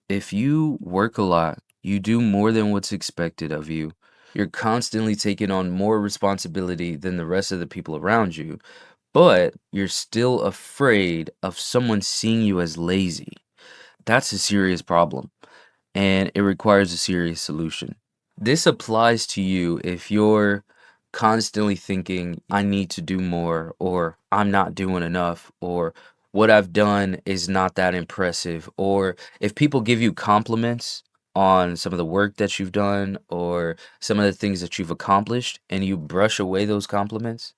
If you work a lot, you do more than what's expected of you, you're constantly taking on more responsibility than the rest of the people around you, but you're still afraid of someone seeing you as lazy. That's a serious problem, and it requires a serious solution. This applies to you if you're constantly thinking, I need to do more, or I'm not doing enough, or what I've done is not that impressive, or if people give you compliments on some of the work that you've done, or some of the things that you've accomplished, and you brush away those compliments,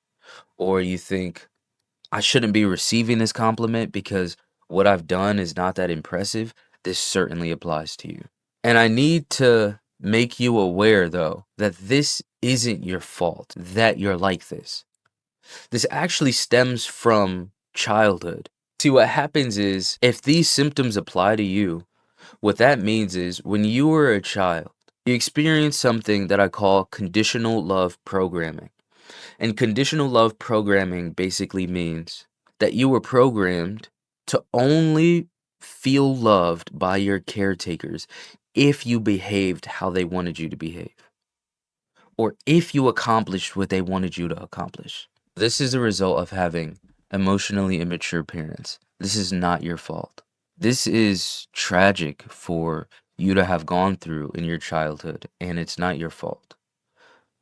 or you think, I shouldn't be receiving this compliment because what I've done is not that impressive, this certainly applies to you. And I need to make you aware, though, that this isn't your fault, that you're like this. This actually stems from childhood. See, what happens is if these symptoms apply to you, what that means is when you were a child, you experienced something that I call conditional love programming. And conditional love programming basically means that you were programmed to only feel loved by your caretakers if you behaved how they wanted you to behave, or if you accomplished what they wanted you to accomplish. This is a result of having emotionally immature parents. This is not your fault. This is tragic for you to have gone through in your childhood, and it's not your fault.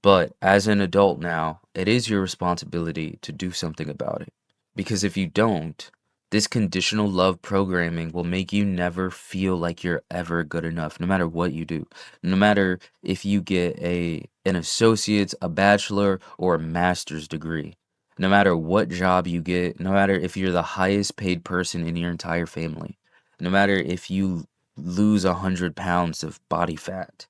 But as an adult now, it is your responsibility to do something about it. Because if you don't, this conditional love programming will make you never feel like you're ever good enough, no matter what you do. No matter if you get an associate's, a bachelor, or a master's degree. No matter what job you get, no matter if you're the highest paid person in your entire family. No matter if you lose 100 pounds of body fat,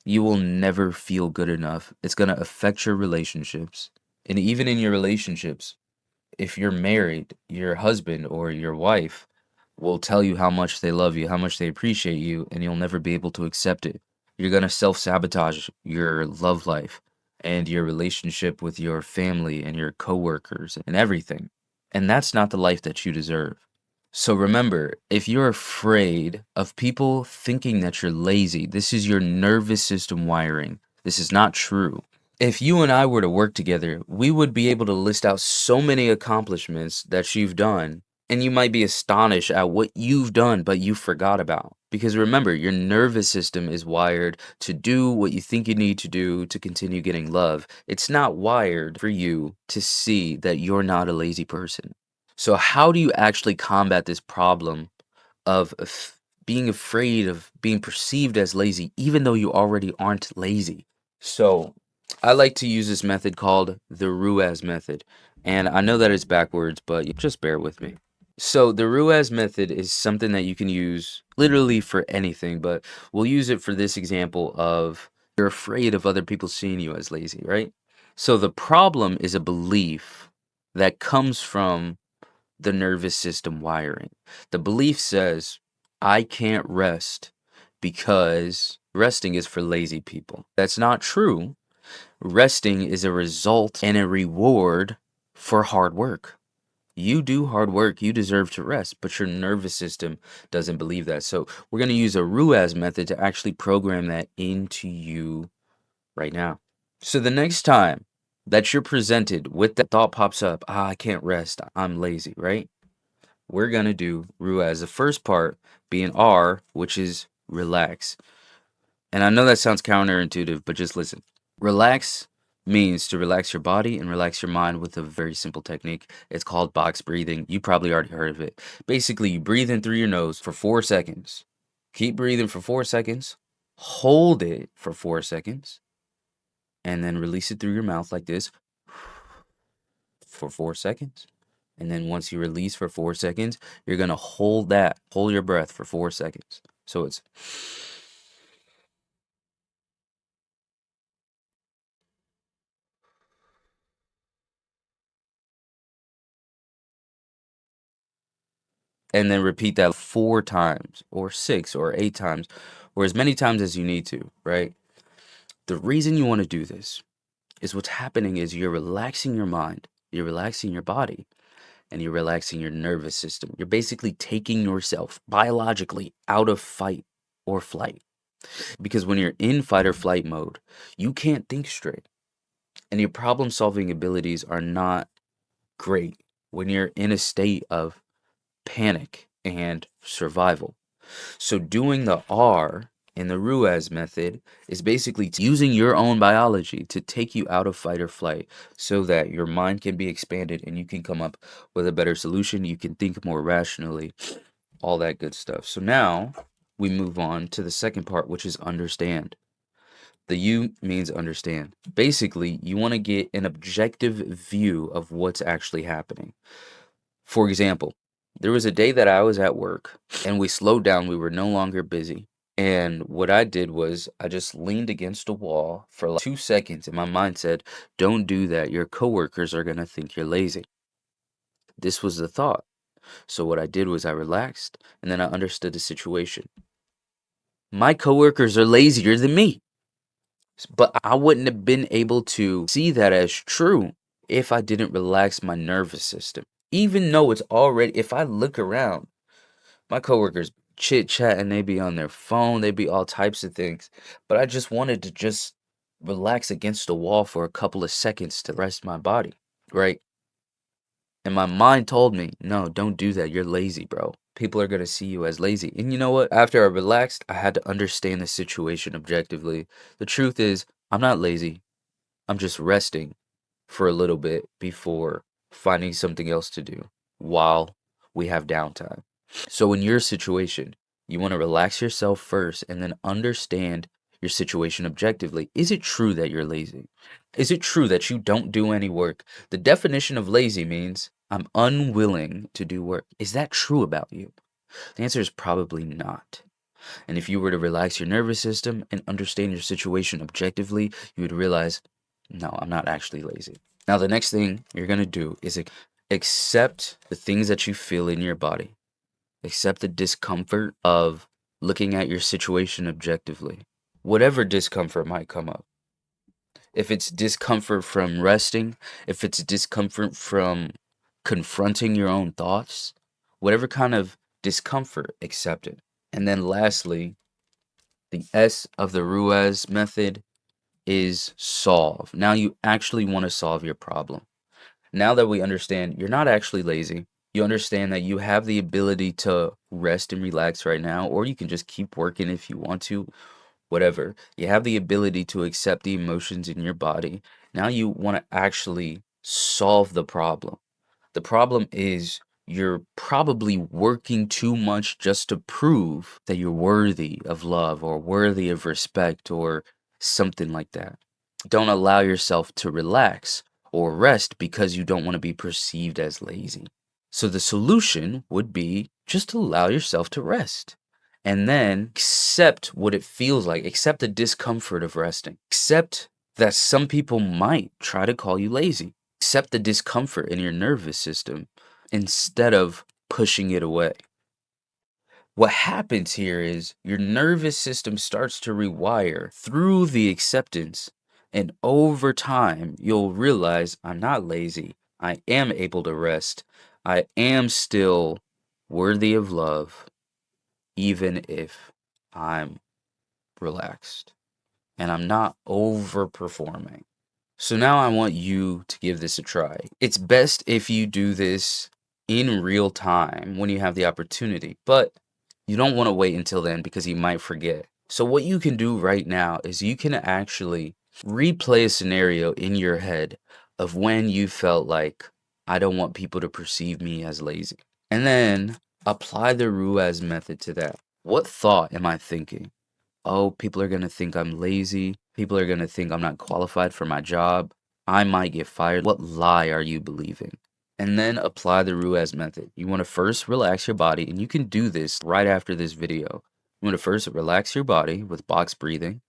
you will never feel good enough. It's going to affect your relationships. And even in your relationships, if you're married, your husband or your wife will tell you how much they love you, how much they appreciate you, and you'll never be able to accept it. You're going to self sabotage your love life and your relationship with your family and your coworkers and everything. And that's not the life that you deserve. So remember, if you're afraid of people thinking that you're lazy, this is your nervous system wiring. This is not true. If you and I were to work together, we would be able to list out so many accomplishments that you've done, and you might be astonished at what you've done, but you forgot about. Because remember, your nervous system is wired to do what you think you need to do to continue getting love. It's not wired for you to see that you're not a lazy person. So, how do you actually combat this problem of being afraid of being perceived as lazy, even though you already aren't lazy? So, I like to use this method called the Ruiz method. And I know that it's backwards, but just bear with me. So, the Ruiz method is something that you can use literally for anything, but we'll use it for this example of you're afraid of other people seeing you as lazy, right? So, the problem is a belief that comes from the nervous system wiring. The belief says, I can't rest because resting is for lazy people. That's not true. Resting is a result and a reward for hard work. You do hard work, you deserve to rest, but your nervous system doesn't believe that. So, we're going to use a Ruiz method to actually program that into you right now. So, the next time that you're presented with that thought pops up, I can't rest, I'm lazy, right? We're gonna do Ruiz. The first part being R, which is relax. And I know that sounds counterintuitive, but just listen. Relax means to relax your body and relax your mind with a very simple technique. It's called box breathing. You probably already heard of it. Basically, you breathe in through your nose for 4 seconds. Keep breathing for 4 seconds. Hold it for 4 seconds. And then release it through your mouth like this for 4 seconds. And then once you release for 4 seconds, you're going to hold your breath for 4 seconds. So it's, and then repeat that 4 times or 6 or 8 times or as many times as you need to, right? The reason you want to do this is what's happening is you're relaxing your mind, you're relaxing your body, and you're relaxing your nervous system. You're basically taking yourself biologically out of fight. or flight. Because when you're in fight or flight mode, you can't think straight. And your problem solving abilities are not great when you're in a state of panic and survival. So doing the R in the Ruiz method is basically using your own biology to take you out of fight or flight so that your mind can be expanded and you can come up with a better solution. You can think more rationally, all that good stuff. So now we move on to the second part, which is understand. The U means understand. Basically, you want to get an objective view of what's actually happening. For example, there was a day that I was at work and we slowed down. We were no longer busy. And what I did was I just leaned against a wall for like 2 seconds and my mind said, don't do that. Your coworkers are going to think you're lazy. This was the thought. So what I did was I relaxed and then I understood the situation. My coworkers are lazier than me. But I wouldn't have been able to see that as true if I didn't relax my nervous system. Even though it's already, if I look around, my coworkers chit chat and they be on their phone, they be all types of things. But I just wanted to just relax against the wall for a couple of seconds to rest my body, right? And my mind told me, no, don't do that. You're lazy, bro. People are going to see you as lazy. And you know what? After I relaxed, I had to understand the situation objectively. The truth is, I'm not lazy. I'm just resting for a little bit before finding something else to do while we have downtime. So, in your situation, you want to relax yourself first and then understand your situation objectively. Is it true that you're lazy? Is it true that you don't do any work? The definition of lazy means I'm unwilling to do work. Is that true about you? The answer is probably not. And if you were to relax your nervous system and understand your situation objectively, you would realize, no, I'm not actually lazy. Now, the next thing you're going to do is accept the things that you feel in your body. Accept the discomfort of looking at your situation objectively. Whatever discomfort might come up. If it's discomfort from resting, if it's discomfort from confronting your own thoughts, whatever kind of discomfort, accept it. And then lastly, the S of the Ruiz method is solve. Now you actually want to solve your problem. Now that we understand you're not actually lazy, you understand that you have the ability to rest and relax right now, or you can just keep working if you want to, whatever. You have the ability to accept the emotions in your body. Now you want to actually solve the problem. The problem is you're probably working too much just to prove that you're worthy of love or worthy of respect or something like that. Don't allow yourself to relax or rest because you don't want to be perceived as lazy. So the solution would be just allow yourself to rest and then accept what it feels like, accept the discomfort of resting, accept that some people might try to call you lazy, accept the discomfort in your nervous system instead of pushing it away. What happens here is your nervous system starts to rewire through the acceptance. And over time, you'll realize I'm not lazy. I am able to rest. I am still worthy of love, even if I'm relaxed and I'm not overperforming. So now I want you to give this a try. It's best if you do this in real time when you have the opportunity, but you don't want to wait until then because you might forget. So what you can do right now is you can actually replay a scenario in your head of when you felt like I don't want people to perceive me as lazy. And then apply the Ruiz method to that. What thought am I thinking? Oh, people are going to think I'm lazy. People are going to think I'm not qualified for my job. I might get fired. What lie are you believing? And then apply the Ruiz method. You want to first relax your body, and you can do this right after this video. You want to first relax your body with box breathing,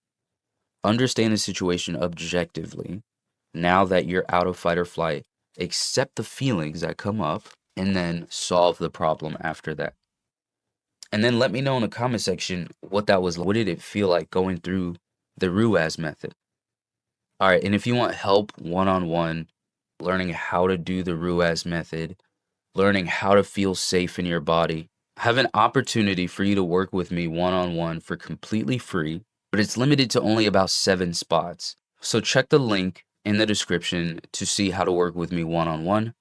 understand the situation objectively. Now that you're out of fight or flight, accept the feelings that come up, and then solve the problem after that. And then let me know in the comment section what that was. What did it feel like going through the Ruiz method? All right, and if you want help one-on-one, learning how to do the Ruiz method, learning how to feel safe in your body, I have an opportunity for you to work with me one on one for completely free, but it's limited to only about 7 spots. So check the link in the description to see how to work with me one on one.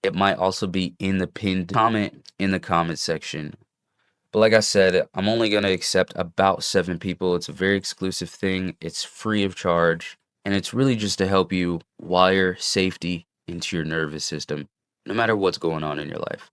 It might also be in the pinned comment in the comment section. But like I said, I'm only going to accept about 7 people. It's a very exclusive thing, it's free of charge, and it's really just to help you wire safety into your nervous system, no matter what's going on in your life.